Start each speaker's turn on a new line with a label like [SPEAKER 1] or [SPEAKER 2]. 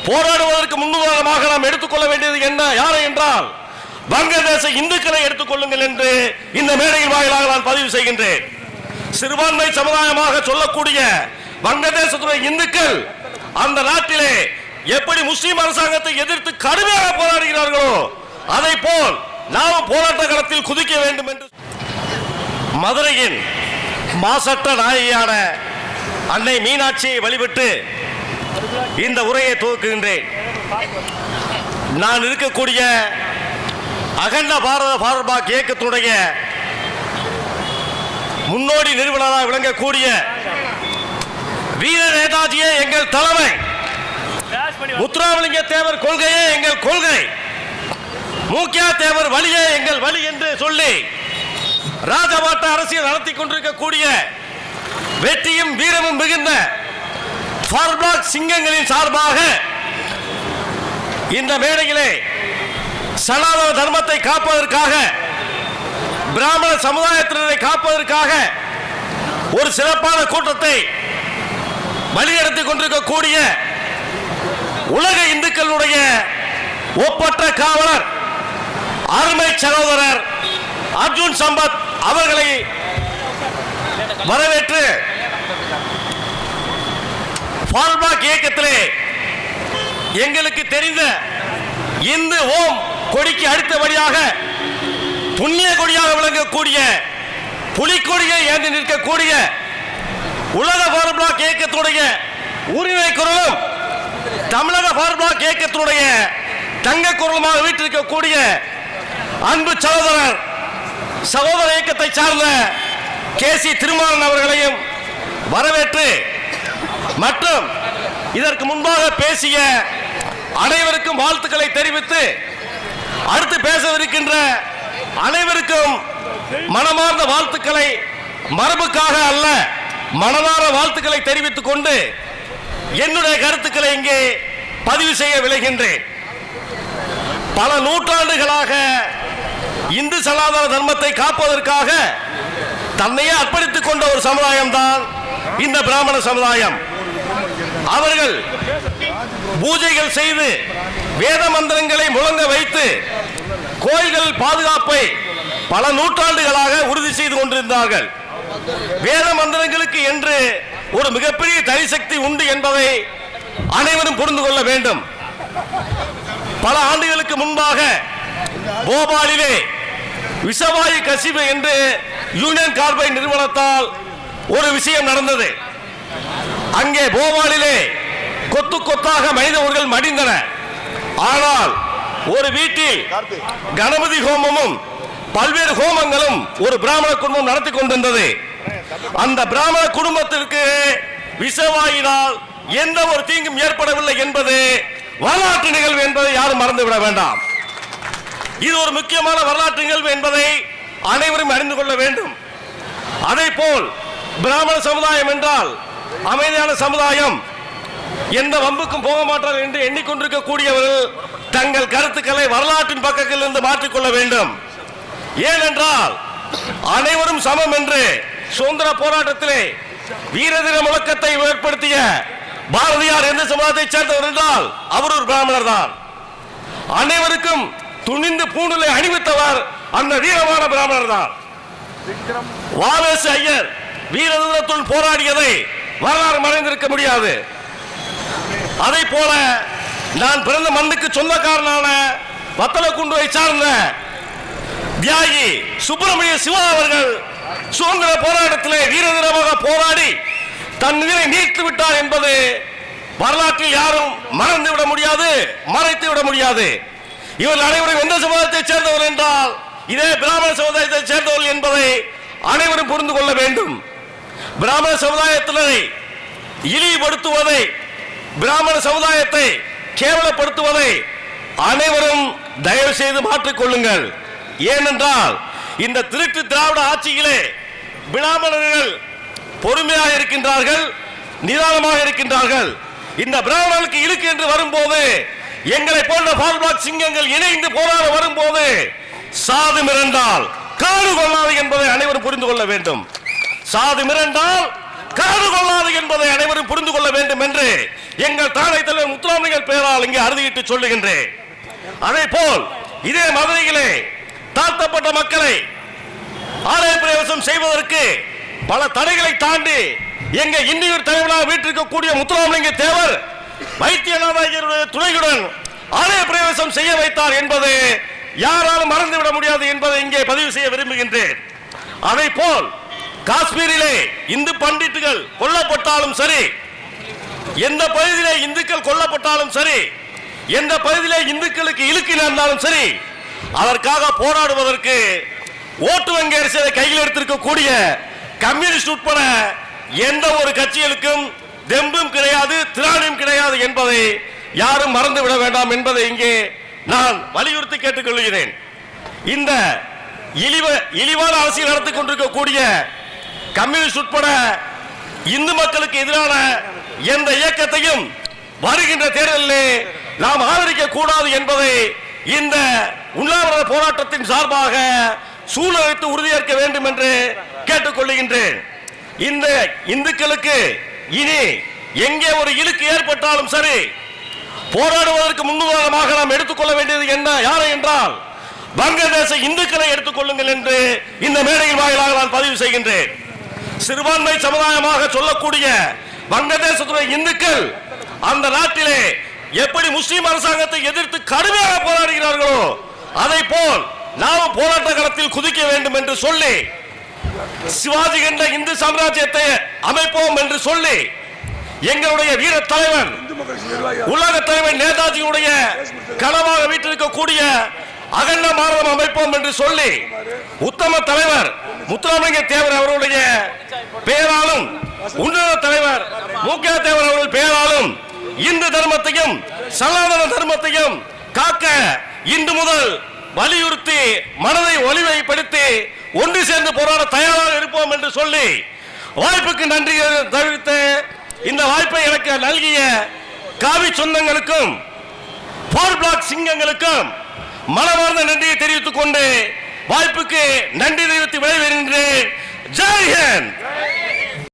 [SPEAKER 1] போராடுவதற்கு முன்னுதாரணமாக நாம் எடுத்துக்கொள்ள வேண்டியது என்ன, யாரை என்றால் வங்கதேச இந்துக்களை எடுத்துக்கொள்ளுங்கள் என்று இந்த மேடையின் வாயிலாக நான் பதிவு செய்கின்றேன். சிறுபான்மை சமுதாயமாக சொல்லக்கூடிய வங்கதேசத்துடைய இந்துக்கள் அந்த நாட்டிலே எப்படி முஸ்லிம் அரசாங்கத்தை எதிர்த்து கடுமையாக போராடுகிறார்களோ அதை போல் நாம் போராட்ட களத்தில் குதிக்க வேண்டும் என்று மதுரையின் மாசற்ற நாயகியான அன்னை மீனாட்சியை வழிபட்டு இந்த உரையை துவக்குகின்றேன். நான் இருக்கக்கூடிய அகண்ட பாரத ஃபார்வர்ட் இயக்கத்துடைய முன்னோடி நிறுவனராக விளங்கக்கூடிய வீர நேதாஜியே எங்கள் தலைமை, முத்துராமலிங்க தேவர் கொள்கையே எங்கள் கொள்கை, மூக்கியா தேவர் வழியே எங்கள் வழி என்று சொல்லி ராஜபாட்ட அரசியல் நடத்தி கொண்டிருக்கக்கூடிய வெற்றியும் வீரமும் மிகுந்த ஃபார்வர்ட் சிங்கங்களின் சார்பாக இந்த மேடையிலே சனாதன தர்மத்தை காப்பதற்காக, பிராமண சமுதாயத்தினரை காப்பதற்காக ஒரு சிறப்பான கூட்டத்தை வழிநடத்தி கொண்டிருக்கக்கூடிய உலக இந்துக்களுடைய ஒப்பற்ற காவலர் அருமை சகோதரர் அர்ஜுன் சம்பத் அவர்களை வரவேற்று ஃபார்வர்ட் இயக்கத்திலே எங்களுக்கு தெரிந்த இந்து ஓம் கொடிக்கு அடுத்தபடியாக புண்ணிய கொடியாக விளங்கக்கூடிய புலிக்கொடியை ஏந்தி நிற்கக்கூடிய உலக ஃபார்வர்ட் இயக்கத்துடைய உரிமை குரலும் தமிழக ஃபார்வர்ட் இயக்கத்துடைய தங்க குரலுமாக வீட்டிருக்கக்கூடிய அன்பு சகோதர இயக்கத்தை சார்ந்த கேசி திருமாறன் அவர்களையும் வரவேற்று மற்றும் இதற்கு முன்பாக பேசிய அனைவருக்கும் வாழ்த்துக்களை தெரிவித்து அடுத்து பேசவிருக்கின்ற அனைவருக்கும் மனமார்ந்த வாழ்த்துக்களை மரபுக்காக அல்ல மனதார வாழ்த்துக்களை தெரிவித்துக் கொண்டு என்னுடைய கருத்துக்களை இங்கே பதிவு செய்ய விளைகின்றேன். பல நூற்றாண்டுகளாக இந்து சனாதன தர்மத்தை காப்பதற்காக தன்னையே அர்ப்பணித்துக் கொண்ட ஒரு சமுதாயம் தான் இந்த பிராமண சமுதாயம். அவர்கள் பூஜைகள் செய்து வேத மந்திரங்களை முழங்க வைத்து கோயில்கள் பாதுகாப்பை பல நூற்றாண்டுகளாக உறுதி செய்து கொண்டிருந்தார்கள். வேத மந்திரங்களுக்கு என்று ஒரு மிகப்பெரிய தனிசக்தி உண்டு என்பதை அனைவரும் புரிந்து கொள்ள வேண்டும். பல ஆண்டுகளுக்கு முன்பாக போபாலிலே விஷவாயு கசிவு என்று யூனியன் கார்பைட் நிறுவனத்தால் ஒரு விஷயம் நடந்தது. அங்கே போபாலிலே கொத்து கொத்தாக மனித உடல்கள் மடிந்தன. ஆனால் ஒரு வீட்டில் கணபதி ஹோமமும் பல்வேறு ஹோமங்களும் ஒரு பிராமண குடும்பம் நடத்தி கொண்டிருந்தது. அந்த பிராமண குடும்பத்திற்கு விஷவாயினால் எந்த ஒரு தீங்கும் ஏற்படவில்லை என்பது வரலாற்று நிகழ்வு என்பதை யாரும் மறந்துவிட வேண்டாம். இது ஒரு முக்கியமான வரலாற்று நிகழ்வு என்பதை அனைவரும் அறிந்து கொள்ள வேண்டும். அதே போல் பிராமண சமுதாயம் என்றால் அமைதியான சமுதாயம், எந்த வம்புக்கும் போக மாட்டார்கள் என்று எண்ணிக்கொண்டிருக்கக்கூடியவர்கள் தங்கள் கருத்துக்களை வரலாற்றின் பக்கத்தில் இருந்து மாற்றிக்கொள்ள வேண்டும். ஏனென்றால் அனைவரும் சமம் என்று சுதந்திர போராட்டத்திலே வீரதீர முழக்கத்தை ஏற்படுத்திய பாரதியார் எந்த சமுதாயத்தை சேர்ந்தவர் என்றால் அவர் ஒரு பிராமணர் தான். அனைவருக்கும் துணிந்து பூணூலை அணிவித்தவர் அந்த வீரமான பிராமணர் தான். வாவேசு ஐயர் வீரதீரத்துள் போராடியதை வரலாறு மறைந்திருக்க முடியாது. அதை போல நான் பிறந்த மண்ணுக்கு சொந்தக்காரனான வத்தலக்குண்டுவை சார்ந்த தியாகி சுப்பிரமணிய சிவா அவர்கள் சுதந்திர போராட்டத்திலே வீரதீரமாக போராடி தன் உயிரை நீத்து விட்டார் என்பது வரலாற்றில் யாரும் மறந்து விட முடியாது, மறைத்து விட முடியாது. இவர்கள் அனைவரும் எந்த சமுதாயத்தை சேர்ந்தவர் என்றால் இதே பிராமண சமுதாயத்தை சேர்ந்தவர்கள் என்பதை அனைவரும் புரிந்து கொள்ள வேண்டும். பிராமண சமுதாயத்தினரை இழிவுபடுத்துவதை, பிராமண சமுதாயத்தை கேவலப்படுத்துவதை அனைவரும் தயவு செய்து மாற்றிக்கொள்ளுங்கள். ஏனென்றால் இந்த திருட்டு திராவிட ஆட்சியிலே பிராமணர்கள் பொறுமையாக இருக்கின்றார்கள், நிதானமாக இருக்கின்றார்கள். இந்த பிராமணர்களுக்கு இழுக்கு என்று வரும்போது எங்களை போன்ற ஃபார்வர்ட் சிங்கங்கள் இணைந்து போராட வரும்போது சாது மிரண்டால் காடு கொள்ளாது என்பதை அனைவரும் புரிந்து கொள்ள வேண்டும். சாது மிரண்டால் காடு கொள்ளாது என்பதை அனைவரும் புரிந்து கொள்ள வேண்டும் என்று எங்கள் தானை தலைவர் முத்துராமலிங்கர் பெயரால் இங்கே அறுதியிட்டு சொல்லுகின்றேன். அதே போல் இதே மதுரையிலே தாழ்த்தப்பட்ட மக்களை ஆலய பிரவேசம் செய்வதற்கு பல தடைகளை தாண்டி எங்க இன்னியூர் தலைவராக வீட்டிருக்கக்கூடிய முத்துராமலிங்க தேவர் வைத்தியநாதனுடைய துணையுடன் ஆலய பிரவேசம் செய்ய வைத்தார் என்பது யாராலும் மறந்துவிட முடியாது என்பதை இங்கே பதிவு செய்ய விரும்புகின்றேன். அதே போல் காஷ்மீரிலே இந்து பண்டிட்டுகள் கொல்லப்பட்டாலும் சரி, எந்த பகுதியிலே இந்துக்கள் கொல்லப்பட்டாலும் சரி, எந்த பகுதியிலே இந்துக்களுக்கு இழுக்கு நேர்ந்தாலும் சரி, அதற்காக போராடுவதற்கு ஓட்டு வங்கி அரசியலை கையில் எடுத்திருக்கக்கூடிய கம்யூனிஸ்ட் உட்பட எந்த ஒரு கட்சிகளுக்கும் தெம்பும் கிடையாது, திராணியும் கிடையாது என்பதை யாரும் மறந்துவிட வேண்டாம் என்பதை இங்கே நான் வலியுறுத்தி கேட்டுக்கொள்கிறேன். இந்த இழிவான அரசியல் நடத்திக் கொண்டிருக்கக்கூடிய கம்யூனிஸ்ட் உட்பட இந்து மக்களுக்கு எதிரான எந்த இயக்கத்தையும் வருகின்ற தேர்தலில் நாம் ஆதரிக்க கூடாது என்பதை இந்த உண்ணாவிரத போராட்டத்தின் சார்பாக சூழலித்து உறுதியேற்க வேண்டும் என்று கேட்டுக்கொள்கின்றேன். இந்த இந்துக்களுக்கு இனி எங்கே ஒரு இழுக்கு ஏற்பட்டாலும் சரி, போராடுவதற்கு முன்னுதாரணமாக நாம் எடுத்துக்கொள்ள வேண்டியது என்ன யாரை என்றால் வங்கதேச இந்துக்களை எடுத்துக்கொள்ளுங்கள் என்று இந்த மேடையின் வாயிலாக நான் பதிவு செய்கின்றேன். சிறுபான்மை சமுதாயமாக சொல்லக்கூடிய வங்கதேசத்துடைய இந்துக்கள் அந்த நாட்டிலே எப்படி முஸ்லிம் அரசாங்கத்தை எதிர்த்து கடுமையாக போராடுகிறார்களோ அதை போல் நாம் போராட்ட களத்தில் குதிக்க வேண்டும் என்று சொல்லி சிவாஜி கண்ட இந்து சாம்ராஜ்யத்தை அமைப்போம் என்று சொல்லி எங்களுடைய வீர தலைவர் உலக தலைவர் நேதாஜியுடைய கனவாக வீட்டிருக்கக்கூடிய அகண்ட பாரதம் அமைப்போம் என்று சொல்லி உத்தம தலைவர் முத்துராமலிங்க தேவர் அவருடைய பெயராலும் உன்னத தலைவர் மூக்கியா தேவர் அவர்கள் பெயராலும் இந்து தர்மத்தையும் சனாதன தர்மத்தையும் காக்க இன்று முதல் வலியுறுத்தி மனதை ஒளிவைப்படுத்தி ஒன்று சேர்ந்து போராட தயாராக இருப்போம் என்று சொல்லி வாய்ப்புக்கு நன்றி தெரிவித்து இந்த வாய்ப்பை எனக்கு நல்கிய காவி சொந்தங்களுக்கும் போர் பிளாக் சிங்கங்களுக்கும் மனமார்ந்த நன்றியை தெரிவித்துக் கொண்டு வாய்ப்புக்கு நன்றி தெரிவித்து விடைபெறுகின்றேன். ஜெய் ஹிந்த்.